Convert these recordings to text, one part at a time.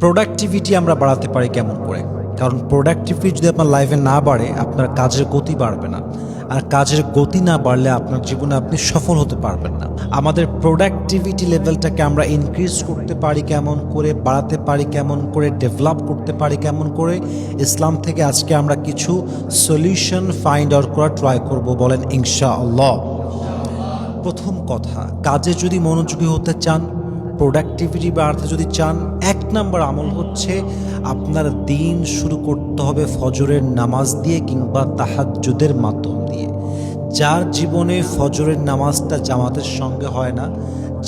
Productivity আমরা বাড়াতে পারি কেমন করে? কারণ প্রোডাক্টিভিটি যদি আপনার লাইফে না বাড়ে, আপনার কাজের গতি বাড়বে না। আর কাজের গতি না বাড়লে আপনার জীবনে আপনি সফল হতে পারবেন না। আমাদের প্রোডাক্টিভিটি লেভেলটাকে আমরা ইনক্রিজ করতে পারি কেমন করে, বাড়াতে পারি কেমন করে, ডেভেলপ করতে পারি কেমন করে, ইসলাম থেকে আজকে আমরা কিছু সলিউশন ফাইন্ড আউট করা ট্রাই করব, বলেন ইনশাআল্লাহ। প্রথম কথা, কাজে যদি মনোযোগী হতে চান, প্রোডাক্টিভিটি বাড়াতে যদি চান, 1 নাম্বার আমল হচ্ছে আপনার দিন শুরু করতে হবে ফজরের নামাজ দিয়ে কিংবা তাহাজ্জুদের মাধ্যম দিয়ে। যার জীবনে ফজরের নামাজটা জামাতের সঙ্গে হয় না,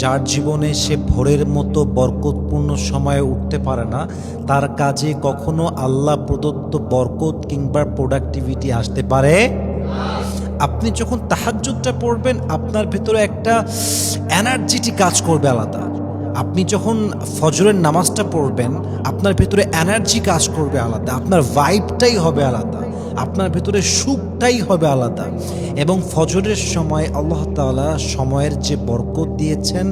যার জীবনে সে ভোরের মতো বরকতপূর্ণ সময়ে উঠতে পারে না, তার কাজে কখনো আল্লাহ প্রদত্ত বরকত কিংবা প্রোডাক্টিভিটি আসতে পারে। আপনি যখন তাহাজ্জুদটা পড়বেন, আপনার ভেতরে একটা এনার্জিটি কাজ করবে আলাদা। আপনি যখন ফজরের নামাজটা পড়বেন, আপনার ভেতরে এনার্জি কাজ করবে আলাদা, আপনার ভাইবটাই হবে আলাদা, আপনার ভেতরে সুখটাই হবে আলাদা। এবং ফজরের সময় আল্লাহ তাআলা সময়ের যে বরকত দিয়েছেন,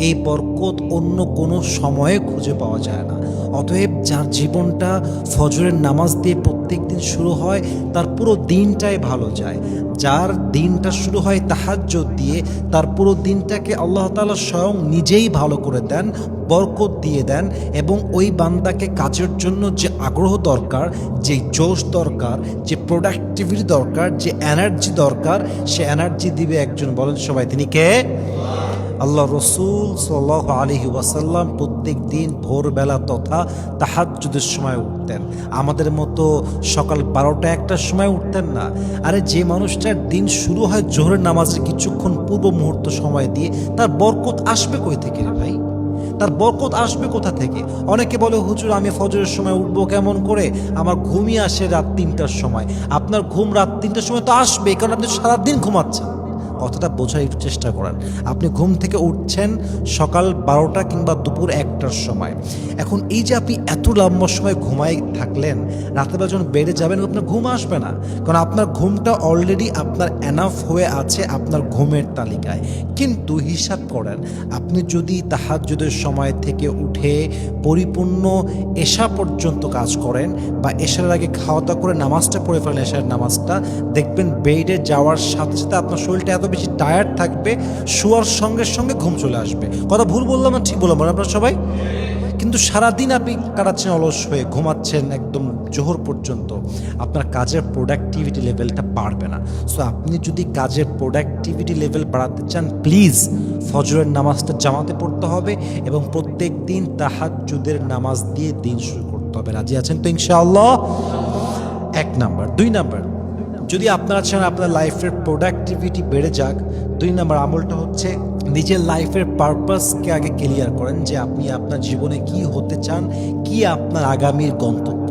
এই বরকত অন্য কোনো সময়ে খুঁজে পাওয়া যায় না। অতএব যার জীবনটা ফজরের নামাজ দিয়ে প্রত্যেক দিন শুরু হয়, তার পুরো দিনটাই ভালো যায়। যার দিনটা শুরু হয় তাহাজ্জুদ দিয়ে, তার পুরো দিনটাকে আল্লাহ তাআলা স্বয়ং নিজেই ভালো করে দেন, বরকত দিয়ে দেন। এবং ওই বান্দাকে কাজের জন্য যে আগ্রহ দরকার, যে জোশ দরকার, যে প্রোডাক্টিভিটি দরকার, যে এনার্জি দরকার, সে এনার্জি দিবে একজন, বলেন সবাই, তিনি কে? আল্লাহ রসুল সাল্লাল্লাহু আলাইহি ওয়াসাল্লাম প্রত্যেক দিন ভোরবেলা তথা তাহাজ্জুদের সময় উঠতেন। আমাদের মতো সকাল 12টা-1টার সময় উঠতেন না। আরে যে মানুষটার দিন শুরু হয় জোহরের নামাজের কিছুক্ষণ পূর্ব মুহূর্ত সময় দিয়ে, তার বরকত আসবে কই থেকে রে ভাই? তার বরকত আসবে কোথা থেকে? অনেকে বলে, হুজুর আমি ফজরের সময় উঠবো কেমন করে? আমার ঘুমই আসে রাত 3টার সময়। আপনার ঘুম রাত 3টার সময় তো আসবে, কারণ আপনি সারাদিন ঘুমাচ্ছেন। কথাটা বোঝার একটু চেষ্টা করেন। আপনি ঘুম থেকে উঠছেন সকাল 12টা কিংবা দুপুর 1টার সময়। এখন এই যে আপনি এত লম্বা সময় ঘুমায় থাকলেন, রাতের বেলা যখন বেড়ে যাবেন, আপনার ঘুম আসবে না, কারণ আপনার ঘুমটা অলরেডি আপনার এনাফ হয়ে আছে আপনার ঘুমের তালিকায়। কিন্তু হিসাব করেন, আপনি যদি তাহাজ্জুদের সময় থেকে উঠে পরিপূর্ণ এশা পর্যন্ত কাজ করেন, বা এশার আগে খাওয়া দাওয়া করে নামাজটা পড়ে ফেলেন, এশার নামাজটা, দেখবেন বেডে যাওয়ার সাথে সাথে আপনার শরীরটা এত বেশি টায়ার্ড থাকবে, শোয়ার সঙ্গে সঙ্গে ঘুম চলে আসবে। কথা ভুল বললাম না ঠিক বললাম আপনারা সবাই? কিন্তু সারাদিন আপনি কাটাচ্ছেন অলস হয়ে, ঘুমাচ্ছেন একদম জোহর পর্যন্ত, আপনার কাজের প্রোডাক্টিভিটি লেভেলটা বাড়বে না। সো আপনি যদি কাজের প্রোডাক্টিভিটি লেভেল বাড়াতে চান, প্লিজ ফজরের নামাজটা জামাতে পড়তে হবে এবং প্রত্যেক দিন তাহাজ্জুদের নামাজ দিয়ে দিন শুরু করতে হবে। রাজি আছেন তো ইনশাআল্লাহ? 1 নাম্বার। 2 নাম্বার, যদি আপনারা চান আপনার লাইফের প্রোডাক্টিভিটি বেড়ে যাক, 2 নাম্বার আমলটা হচ্ছে নিজের লাইফের পারপাসকে আগে ক্লিয়ার করেন, যে আপনি আপনার জীবনে কি হতে চান, কি আপনার আগামীর গন্তব্য।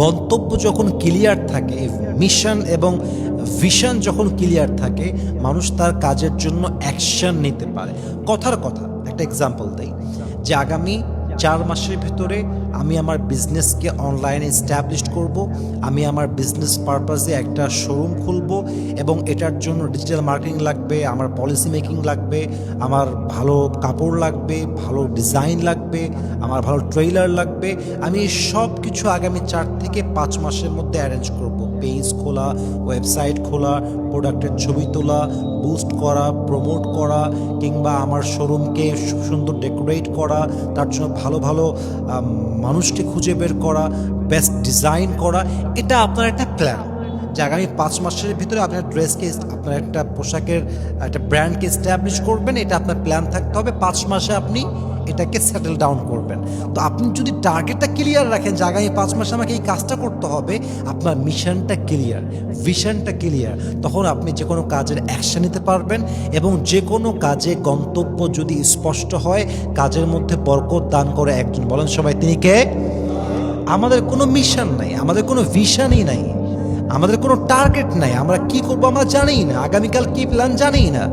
গন্তব্য যখন ক্লিয়ার থাকে, মিশন এবং ভিশন যখন ক্লিয়ার থাকে, মানুষ তার কাজের জন্য অ্যাকশন নিতে পারে। কথার কথা, একটা এক্সাম্পল দেই, যে আগামী 4 মাসের ভিতরে আমি আমার বিজনেসকে অনলাইনে এস্টাবলিশ করব, আমি আমার বিজনেস পারপাসে একটা শোরুম খুলব, এবং এটার জন্য ডিজিটাল মার্কেটিং লাগবে, আমার পলিসি মেকিং লাগবে, আমার ভালো কাপড় লাগবে, ভালো ডিজাইন লাগবে, আমার ভালো ট্রেইলার লাগবে। আমি সব কিছু আগামী 4 থেকে 5 মাসের মধ্যে অ্যারেঞ্জ করব। পেজ খোলা, ওয়েবসাইট খোলা, প্রোডাক্টের ছবি তোলা, বুস্ট করা, প্রমোট করা, কিংবা আমার শোরুমকে সুন্দর ডেকোরেট করা, তার জন্য ভালো ভালো মানুষকে খুঁজে বের করা, বেস্ট ডিজাইন করা। এটা আপনার একটা প্ল্যান, যে আগামী 5 মাসের ভিতরে আপনার ড্রেসকে, আপনার একটা পোশাকের একটা ব্র্যান্ডকে এস্টাবলিশ করবেন। এটা আপনার প্ল্যান থাকতে হবে, 5 মাসে আপনি এটাকে সেটেল ডাউন করবেন। তো আপনি যদি টার্গেটটা ক্লিয়ার রাখেন যে আগামী 5 মাসে আমাকে এই কাজটা করতে হবে, আপনার মিশনটা ক্লিয়ার, ভিশনটা ক্লিয়ার, তখন আপনি যে কোনো কাজের অ্যাকশন নিতে পারবেন। এবং যে কোনো কাজে গন্তব্য যদি স্পষ্ট হয়, কাজের মধ্যে বরকত দান করে একজন, বলেন সবাই, তিনি কে? আমাদের কোনো মিশন নাই, আমাদের কোনো ভিশনই নাই, আমাদের কোনো টার্গেট নাই, আমরা কি করব আমরা জানিই না, আগামীকাল কি প্ল্যান জানিই না।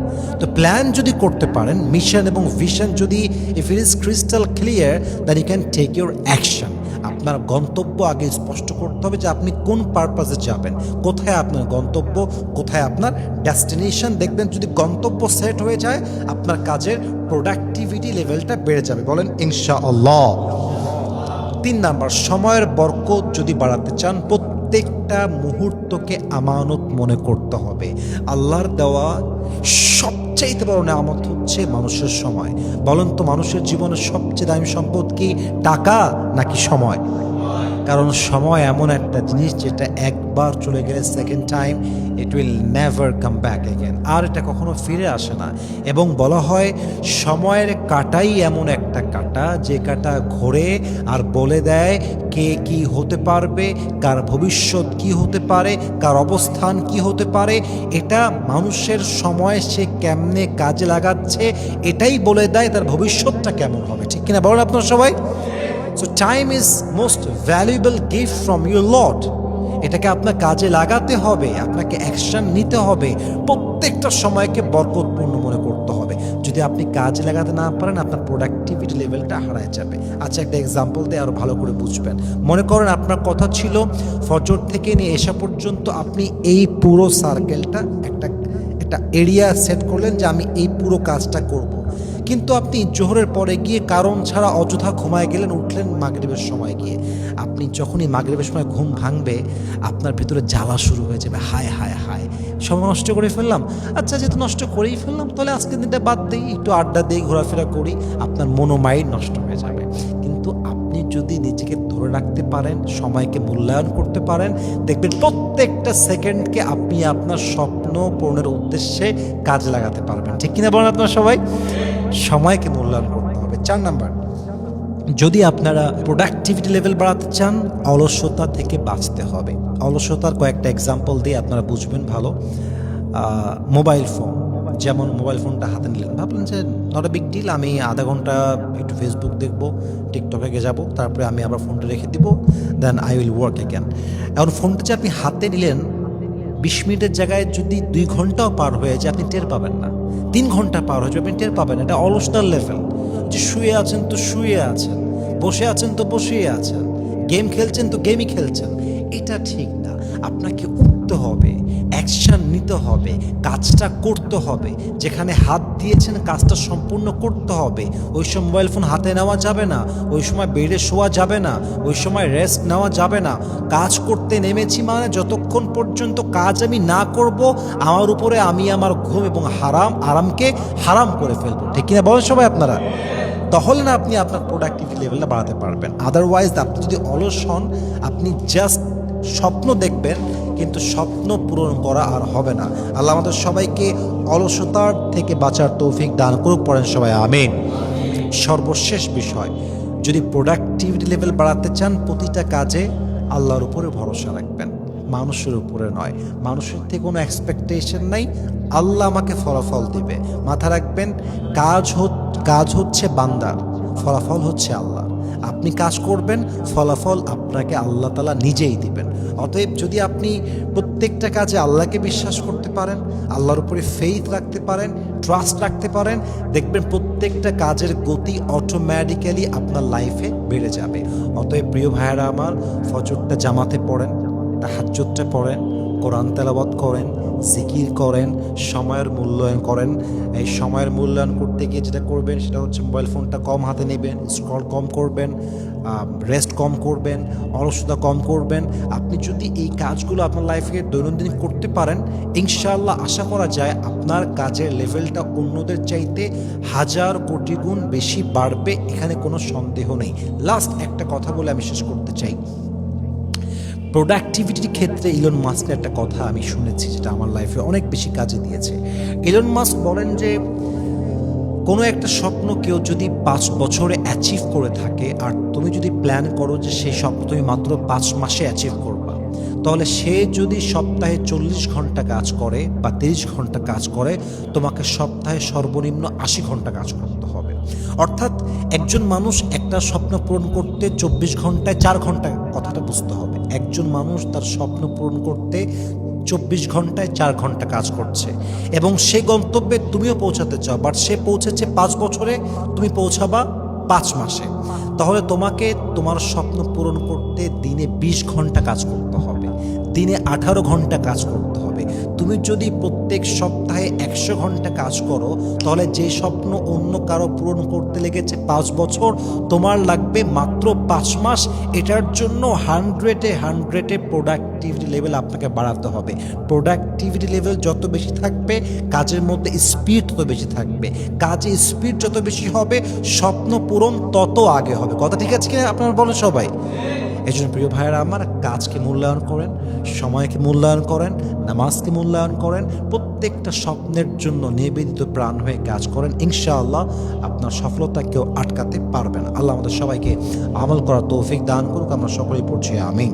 তো প্ল্যান যদি করতে পারেন, মিশন এবং ভিশন যদি, if it is crystal clear, then you can take your action. আপনার গন্তব্য আগে স্পষ্ট করতে হবে, যে আপনি কোন পারপাসে যাবেন, কোথায় আপনার গন্তব্য, কোথায় আপনার ডেস্টিনেশন। দেখবেন যদি গন্তব্য সেট হয়ে যায়, আপনার কাজের প্রোডাক্টিভিটি লেভেলটা বেড়ে যাবে, বলেন ইনশাআল্লাহ। 3 নাম্বার, সময়ের বরকত যদি বাড়াতে চান প্রত্যেকটা মুহূর্তকে আমানত মনে করতে হবে। আল্লাহর দেওয়া সবচাইতে বড় নেয়ামত হচ্ছে মানুষের সময়। বলেন তো মানুষের জীবনের সবচেয়ে দামি সম্পদ কি, টাকা নাকি সময়? কারণ সময় এমন একটা জিনিস যেটা একবার চলে গেলে second time it will never come back again, আর এটা কখনো ফিরে আসে না। এবং বলা হয় সময়ের কাঁটাই এমন একটা কাঁটা যে কাঁটা ঘোরে আর বলে দেয় কে কি হতে পারবে, কার ভবিষ্যৎ কি হতে পারে, কার অবস্থান কি হতে পারে। এটা মানুষের সময় সে কেমনে কাজে লাগাচ্ছে এটাই বলে দেয় তার ভবিষ্যৎটা কেমন হবে, ঠিক কিনা বলেন আপনারা সবাই? So time is most valuable gift from your Lord. এটাকে আপনার কাজে লাগাতে হবে, আপনাকে অ্যাকশন নিতে হবে, প্রত্যেকটা সময়কে বরকতপূর্ণ মনে করতে হবে। যদি আপনি কাজে লাগাতে না পারেন আপনার প্রোডাক্টিভিটি লেভেলটা হারায় যাবে। আচ্ছা একটা এক্সাম্পল দিয়ে আরও ভালো করে বুঝবেন। মনে করেন আপনার কথা ছিল ফজর থেকে নিয়ে এসা পর্যন্ত আপনি এই পুরো সার্কেলটা একটা এরিয়া সেট করলেন যে আমি এই পুরো কাজটা করব। কিন্তু আপনি জোহরের পরে গিয়ে কারণ ছাড়া অযথা ঘুমায় গেলেন, উঠলেন মাগরিবের সময় গিয়ে। আপনি যখনই মাগরিবের সময় ঘুম ভাঙবে আপনার ভিতরে জ্বালা শুরু হয়ে যাবে, হায় হায় হায় সময় নষ্ট করে ফেললাম। আচ্ছা যেহেতু নষ্ট করেই ফেললাম তাহলে আজকের দিনটা বাদ দিই, একটু আড্ডা দিই, ঘোরাফেরা করি, আপনার মনোমাইন্ড নষ্ট হয়ে যাবে। কিন্তু আপনি যদি নিজেকে ধরে রাখতে পারেন, সময়কে মূল্যায়ন করতে পারেন, দেখবেন প্রত্যেকটা সেকেন্ডকে আপনি আপনার স্বপ্ন পূরণের উদ্দেশ্যে কাজে লাগাতে পারবেন, ঠিক কিনা বলেন আপনারা সবাই? সময়কে মূল্যায়ন করতে হবে। 4 নাম্বার, যদি আপনারা প্রোডাক্টিভিটি লেভেল বাড়াতে চান অলসতা থেকে বাঁচতে হবে। অলসতার কয়েকটা এক্সাম্পল দিয়ে আপনারা বুঝবেন ভালো। মোবাইল ফোন, যেমন মোবাইল ফোনটা হাতে নিলেন, ভাবলেন যে নট এ বিগ ডিল, আমি আধা ঘন্টা একটু ফেসবুক দেখবো, টিকটকে যাবো, তারপরে আমি আবার ফোনটা রেখে দিব, then I will work again. এখন ফোনটা যে আপনি হাতে নিলেন 20 মিনিটের জায়গায় যদি 2 ঘন্টাও পার হয়ে যায় আপনি টের পাবেন না, 3 ঘন্টা পার হয়ে যাবে আপনি টের পাবেন। এটা অলসতার লেভেল। যে শুয়ে আছেন তো শুয়ে আছেন, বসে আছেন তো বসেই আছেন, গেম খেলছেন তো গেমই খেলছেন, এটা ঠিক না। আপনাকে উঠতে হবে, অ্যাকশন নিতে হবে, কাজটা করতে হবে। যেখানে হাত দিয়েছেন কাজটা সম্পূর্ণ করতে হবে। ওই সময় মোবাইল ফোন হাতে নেওয়া যাবে না, ওই সময় বেডে শোয়া যাবে না, ওই সময় রেস্ট নেওয়া যাবে না। কাজ করতে নেমেছি মানে যতক্ষণ পর্যন্ত কাজ আমি না করব আমার উপরে আমি আমার ঘুম এবং আরামকে হারাম করে ফেলবো, ঠিক কিনা বলেন সবাই আপনারা? তাহলে না আপনি আপনার প্রোডাক্টিভিটি লেভেলটা বাড়াতে পারবেন। আদারওয়াইজ আপনি যদি অলস হন আপনি জাস্ট স্বপ্ন দেখবেন কিন্তু স্বপ্ন পূরণ করা আর হবে না। আল্লাহ আমাদের সবাইকে অলসতার থেকে বাঁচার তৌফিক দান করুক, পড়েন সবাই আমিন। সর্বশেষ বিষয়, যদি প্রোডাক্টিভিটি লেভেল বাড়াতে চান প্রতিটা কাজে আল্লাহর উপরে ভরসা রাখবেন, মানুষের উপরে নয়। মানুষের থেকে কোনো এক্সপেকটেশন নাই, আল্লাহ আমাকে ফলাফল দেবে। মাথা রাখবেন, কাজ হচ্ছে বান্দার, ফলাফল হচ্ছে আল্লাহ। আপনি কাজ করবেন, ফলাফল আপনাকে আল্লাহ তাআলা নিজেই দিবেন। অতএব যদি আপনি প্রত্যেকটা কাজে আল্লাহকে বিশ্বাস করতে পারেন, আল্লাহর উপরে ফেইথ রাখতে পারেন, ট্রাস্ট রাখতে পারেন, দেখবেন প্রত্যেকটা কাজের গতি অটোমেটিক্যালি আপনার লাইফে বেড়ে যাবে। অতএব প্রিয় ভাইয়েরা আমার, ফজরটা জামাতে পড়েন, তাহাজ্জুদটা পড়েন, কোরআন তেলাওয়াত করেন, জিকির করেন, সময়ের মূল্যায়ন করেন। এই সময়ের মূল্যায়ন করতে গিয়ে যেটা করবেন সেটা হচ্ছে মোবাইল ফোনটা কম হাতে নেবেন, স্ক্রল কম করবেন, রেস্ট কম করবেন, অলসতা কম করবেন। আপনি যদি এই কাজগুলো আপনার লাইফে দৈনন্দিন করতে পারেন ইনশাআল্লাহ আশা করা যায় আপনার কাজের লেভেলটা অন্যদের চাইতে 1000 কোটি গুণ বেশি বাড়বে, এখানে কোনো সন্দেহ নেই। লাস্ট একটা কথা বলে আমি শেষ করতে চাই। প্রোডাক্টিভিটির ক্ষেত্রে ইলন মাস্কের একটা কথা আমি শুনেছি যেটা আমার লাইফে অনেক বেশি কাজে দিয়েছে। ইলন মাস্ক বলেন যে কোনো একটা স্বপ্ন কেউ যদি 5 বছরে অ্যাচিভ করে থাকে আর তুমি যদি প্ল্যান করো যে সেই স্বপ্ন তুমি মাত্র 5 মাসে অ্যাচিভ করবা, তাহলে সে যদি সপ্তাহে 40 ঘন্টা কাজ করে বা 30 ঘন্টা কাজ করে, তোমাকে সপ্তাহে সর্বনিম্ন 80 ঘন্টা কাজ করতে হবে। অর্থাৎ একজন মানুষ একটা স্বপ্ন পূরণ করতে 24 ঘন্টায় 4 ঘন্টা, কথাটা বুঝতে হবে। একজন মানুষ তার স্বপ্ন পূরণ করতে 24 ঘন্টায় 4 ঘন্টা কাজ করছে এবং সে গন্তব্যে তুমিও পৌঁছাতে চাও, বাট সে পৌঁছেছে 5 বছরে, তুমি পৌঁছাবা 5 মাসে। তাহলে তোমাকে তোমার স্বপ্ন পূরণ করতে দিনে 20 ঘন্টা কাজ করতে হবে। দিনে 18 ঘন্টা কাজ করতে হবে। তুমি যদি প্রত্যেক সপ্তাহে 100 ঘন্টা কাজ করো, তাহলে যে স্বপ্ন অন্য কারো পূরণ করতে লেগেছে 5 বছর, তোমার লাগবে মাত্র 5 মাস। এটার জন্য 100-এ প্রোডাক্টিভিটি লেভেল আপনাকে বাড়াতে হবে। প্রোডাক্টিভিটি লেভেল যত বেশি থাকবে, কাজের মধ্যে স্পিড তত বেশি থাকবে। কাজে স্পিড যত বেশি হবে, স্বপ্ন পূরণ তত আগে হবে। কথা ঠিক আছে কিনা আপনারা বলেন সবাই? এই জন্য প্রিয় ভাইয়েরা আমার, কাজকে মূল্যায়ন করেন, সময়কে মূল্যায়ন করেন, নামাজকে মূল্যায়ন করেন, প্রত্যেকটা স্বপ্নের জন্য নিবেদিত প্রাণ হয়ে কাজ করেন। ইনশাআল্লাহ আপনার সফলতা কেউ আটকাতে পারবে না। আল্লাহ আমাদের সবাইকে আমল করার তৌফিক দান করুক। আমরা সকলেই পড়ছি আমিন।